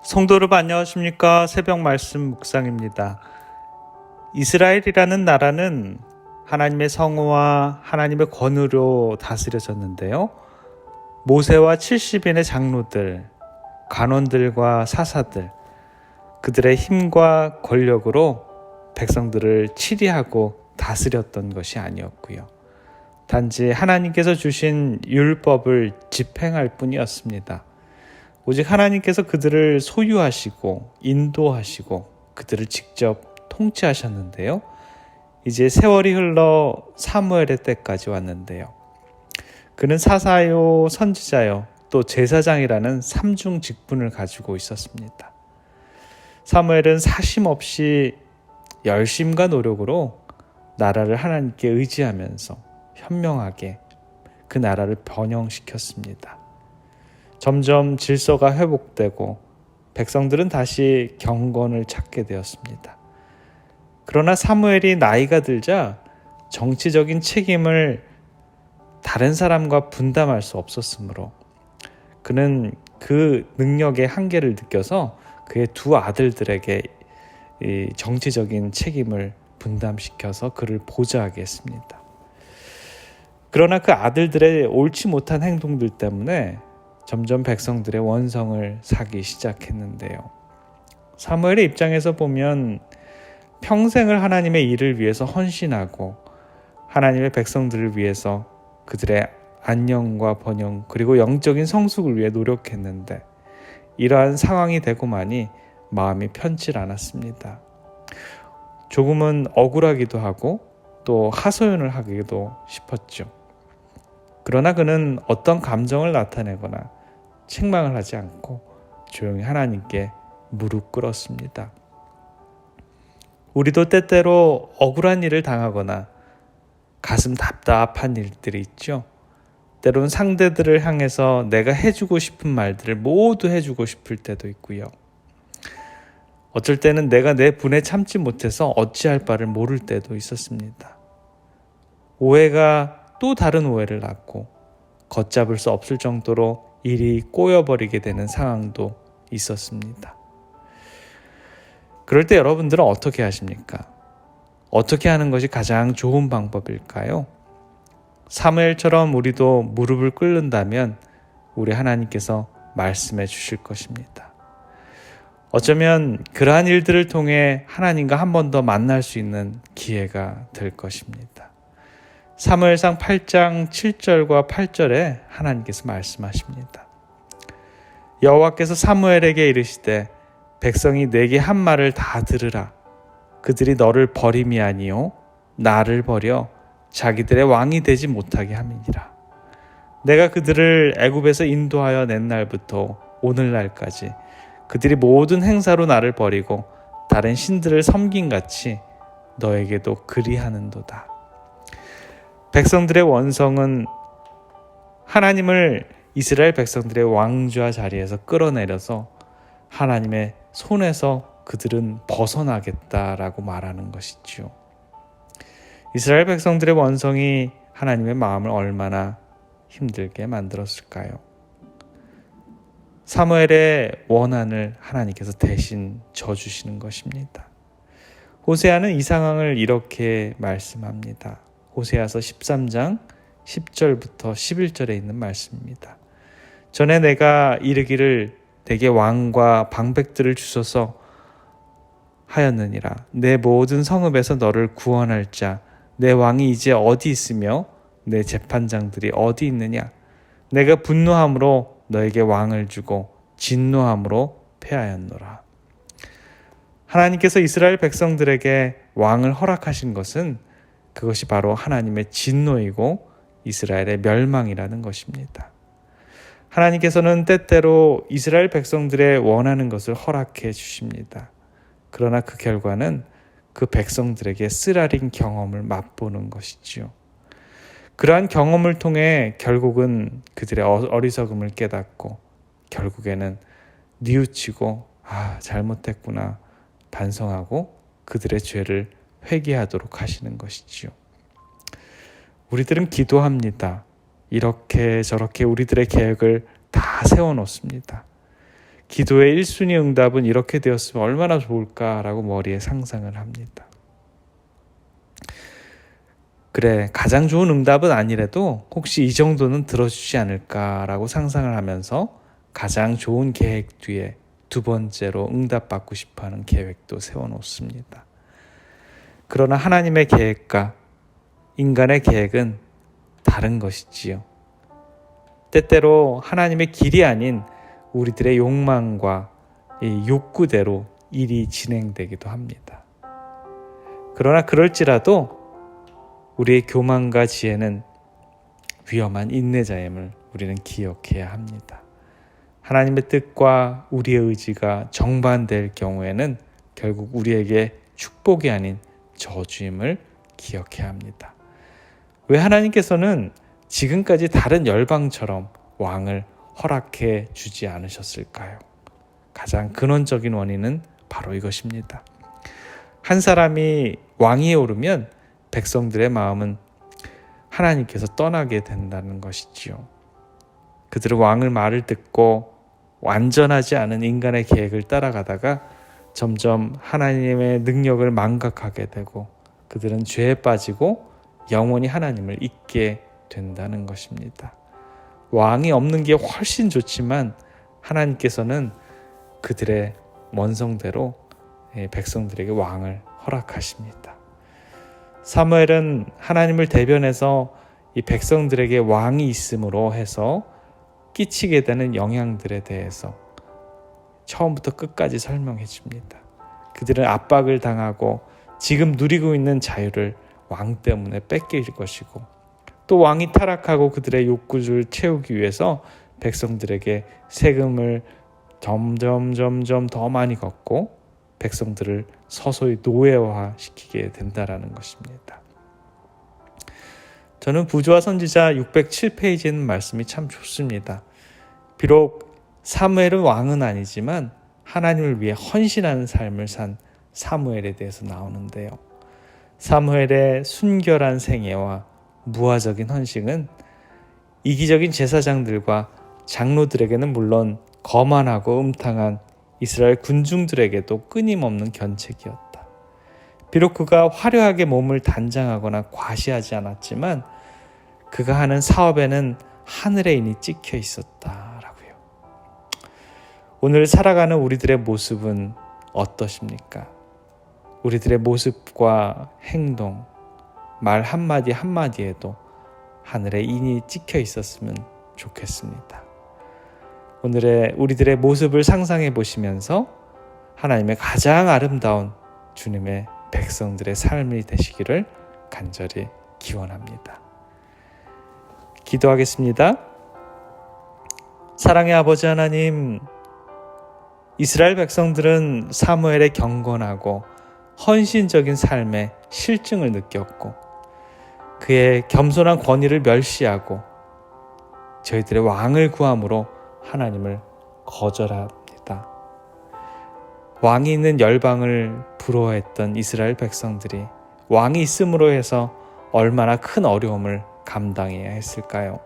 성도 여러분 안녕하십니까? 새벽 말씀 묵상입니다. 이스라엘이라는 나라는 하나님의 성호와 하나님의 권위로 다스려졌는데요. 모세와 70인의 장로들, 관원들과 사사들, 그들의 힘과 권력으로 백성들을 치리하고 다스렸던 것이 아니었고요. 단지 하나님께서 주신 율법을 집행할 뿐이었습니다. 오직 하나님께서 그들을 소유하시고 인도하시고 그들을 직접 통치하셨는데요. 이제 세월이 흘러 사무엘의 때까지 왔는데요. 그는 사사요, 선지자요, 또 제사장이라는 삼중 직분을 가지고 있었습니다. 사무엘은 사심없이 열심과 노력으로 나라를 하나님께 의지하면서 현명하게 그 나라를 번영시켰습니다. 점점 질서가 회복되고 백성들은 다시 경건을 찾게 되었습니다. 그러나 사무엘이 나이가 들자 정치적인 책임을 다른 사람과 분담할 수 없었으므로 그는 그 능력의 한계를 느껴서 그의 두 아들들에게 이 정치적인 책임을 분담시켜서 그를 보좌하게 했습니다. 그러나 그 아들들의 옳지 못한 행동들 때문에 점점 백성들의 원성을 사기 시작했는데요. 사무엘의 입장에서 보면 평생을 하나님의 일을 위해서 헌신하고 하나님의 백성들을 위해서 그들의 안녕과 번영 그리고 영적인 성숙을 위해 노력했는데 이러한 상황이 되고만이 마음이 편치 않았습니다. 조금은 억울하기도 하고 또 하소연을 하기도 싶었죠. 그러나 그는 어떤 감정을 나타내거나 책망을 하지 않고 조용히 하나님께 무릎 꿇었습니다. 우리도 때때로 억울한 일을 당하거나 가슴 답답한 일들이 있죠. 때로는 상대들을 향해서 내가 해주고 싶은 말들을 모두 해주고 싶을 때도 있고요. 어쩔 때는 내가 내 분에 참지 못해서 어찌할 바를 모를 때도 있었습니다. 오해가 또 다른 오해를 낳고 걷잡을 수 없을 정도로 일이 꼬여버리게 되는 상황도 있었습니다. 그럴 때 여러분들은 어떻게 하십니까? 어떻게 하는 것이 가장 좋은 방법일까요? 사무엘처럼 우리도 무릎을 꿇는다면 우리 하나님께서 말씀해 주실 것입니다. 어쩌면 그러한 일들을 통해 하나님과 한 번 더 만날 수 있는 기회가 될 것입니다. 사무엘상 8장 7절과 8절에 하나님께서 말씀하십니다. 여호와께서 사무엘에게 이르시되 백성이 내게 한 말을 다 들으라. 그들이 너를 버림이 아니요 나를 버려 자기들의 왕이 되지 못하게 함이니라. 내가 그들을 애굽에서 인도하여 낸 날부터 오늘날까지 그들이 모든 행사로 나를 버리고 다른 신들을 섬긴같이 너에게도 그리하는도다. 백성들의 원성은 하나님을 이스라엘 백성들의 왕좌 자리에서 끌어내려서 하나님의 손에서 그들은 벗어나겠다라고 말하는 것이죠. 이스라엘 백성들의 원성이 하나님의 마음을 얼마나 힘들게 만들었을까요? 사무엘의 원한을 하나님께서 대신 져주시는 것입니다. 호세아는 이 상황을 이렇게 말씀합니다. 호세아서 13장 10절부터 11절에 있는 말씀입니다. 전에 내가 이르기를 내게 왕과 방백들을 주소서 하였느니라. 내 모든 성읍에서 너를 구원할 자 내 왕이 이제 어디 있으며 내 재판장들이 어디 있느냐. 내가 분노함으로 너에게 왕을 주고 진노함으로 패하였노라. 하나님께서 이스라엘 백성들에게 왕을 허락하신 것은 그것이 바로 하나님의 진노이고 이스라엘의 멸망이라는 것입니다. 하나님께서는 때때로 이스라엘 백성들의 원하는 것을 허락해 주십니다. 그러나 그 결과는 그 백성들에게 쓰라린 경험을 맛보는 것이지요. 그러한 경험을 통해 결국은 그들의 어리석음을 깨닫고 결국에는 뉘우치고 잘못했구나 반성하고 그들의 죄를 회개하도록 하시는 것이지요. 우리들은 기도합니다. 이렇게 저렇게 우리들의 계획을 다 세워놓습니다. 기도의 1순위 응답은 이렇게 되었으면 얼마나 좋을까라고 머리에 상상을 합니다. 그래, 가장 좋은 응답은 아니라도 혹시 이 정도는 들어주지 않을까라고 상상을 하면서 가장 좋은 계획 뒤에 두 번째로 응답받고 싶어하는 계획도 세워놓습니다. 그러나 하나님의 계획과 인간의 계획은 다른 것이지요. 때때로 하나님의 길이 아닌 우리들의 욕망과 이 욕구대로 일이 진행되기도 합니다. 그러나 그럴지라도 우리의 교만과 지혜는 위험한 인내자임을 우리는 기억해야 합니다. 하나님의 뜻과 우리의 의지가 정반대일 경우에는 결국 우리에게 축복이 아닌 저주임을 기억해야 합니다. 왜 하나님께서는 지금까지 다른 열방처럼 왕을 허락해 주지 않으셨을까요? 가장 근원적인 원인은 바로 이것입니다. 한 사람이 왕위에 오르면 백성들의 마음은 하나님께서 떠나게 된다는 것이지요. 그들은 왕의 말을 듣고 완전하지 않은 인간의 계획을 따라가다가 점점 하나님의 능력을 망각하게 되고 그들은 죄에 빠지고 영원히 하나님을 잊게 된다는 것입니다. 왕이 없는 게 훨씬 좋지만 하나님께서는 그들의 원성대로 백성들에게 왕을 허락하십니다. 사무엘은 하나님을 대변해서 이 백성들에게 왕이 있음으로 해서 끼치게 되는 영향들에 대해서 처음부터 끝까지 설명해 줍니다. 그들은 압박을 당하고 지금 누리고 있는 자유를 왕 때문에 뺏길 것이고 또 왕이 타락하고 그들의 욕구를 채우기 위해서 백성들에게 세금을 점점 더 많이 걷고 백성들을 서서히 노예화시키게 된다라는 것입니다. 저는 부조와 선지자 607페이지에 있는 말씀이 참 좋습니다. 비록 사무엘은 왕은 아니지만 하나님을 위해 헌신하는 삶을 산 사무엘에 대해서 나오는데요. 사무엘의 순결한 생애와 무화적인 헌신은 이기적인 제사장들과 장로들에게는 물론 거만하고 음탕한 이스라엘 군중들에게도 끊임없는 견책이었다. 비록 그가 화려하게 몸을 단장하거나 과시하지 않았지만 그가 하는 사업에는 하늘의 인이 찍혀 있었다라고요. 오늘 살아가는 우리들의 모습은 어떠십니까? 우리들의 모습과 행동, 말 한마디 한마디에도 하늘의 인이 찍혀 있었으면 좋겠습니다. 오늘의 우리들의 모습을 상상해 보시면서 하나님의 가장 아름다운 주님의 백성들의 삶이 되시기를 간절히 기원합니다. 기도하겠습니다. 사랑의 아버지 하나님, 이스라엘 백성들은 사무엘의 경건하고 헌신적인 삶의 실증을 느꼈고 그의 겸손한 권위를 멸시하고 저희들의 왕을 구함으로 하나님을 거절합니다. 왕이 있는 열방을 부러워했던 이스라엘 백성들이 왕이 있음으로 해서 얼마나 큰 어려움을 감당해야 했을까요?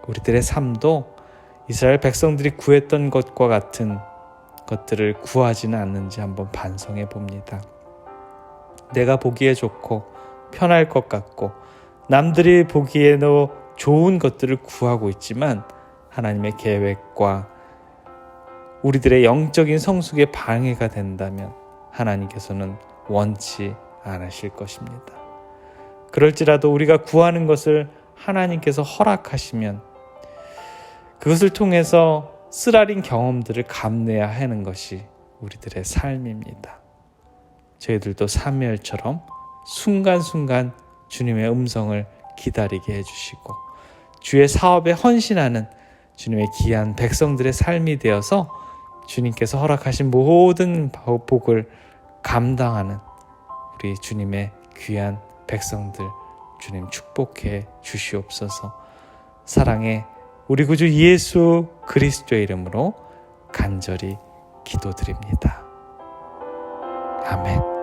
우리들의 삶도 이스라엘 백성들이 구했던 것과 같은 것들을 구하지는 않는지 한번 반성해 봅니다. 내가 보기에 좋고 편할 것 같고 남들이 보기에도 좋은 것들을 구하고 있지만 하나님의 계획과 우리들의 영적인 성숙에 방해가 된다면 하나님께서는 원치 않으실 것입니다. 그럴지라도 우리가 구하는 것을 하나님께서 허락하시면 그것을 통해서 쓰라린 경험들을 감내야 하는 것이 우리들의 삶입니다. 저희들도 사무엘처럼 순간순간 주님의 음성을 기다리게 해주시고 주의 사업에 헌신하는 주님의 귀한 백성들의 삶이 되어서 주님께서 허락하신 모든 복을 감당하는 우리 주님의 귀한 백성들 주님 축복해 주시옵소서. 사랑의 우리 구주 예수 그리스도의 이름으로 간절히 기도드립니다. 아멘.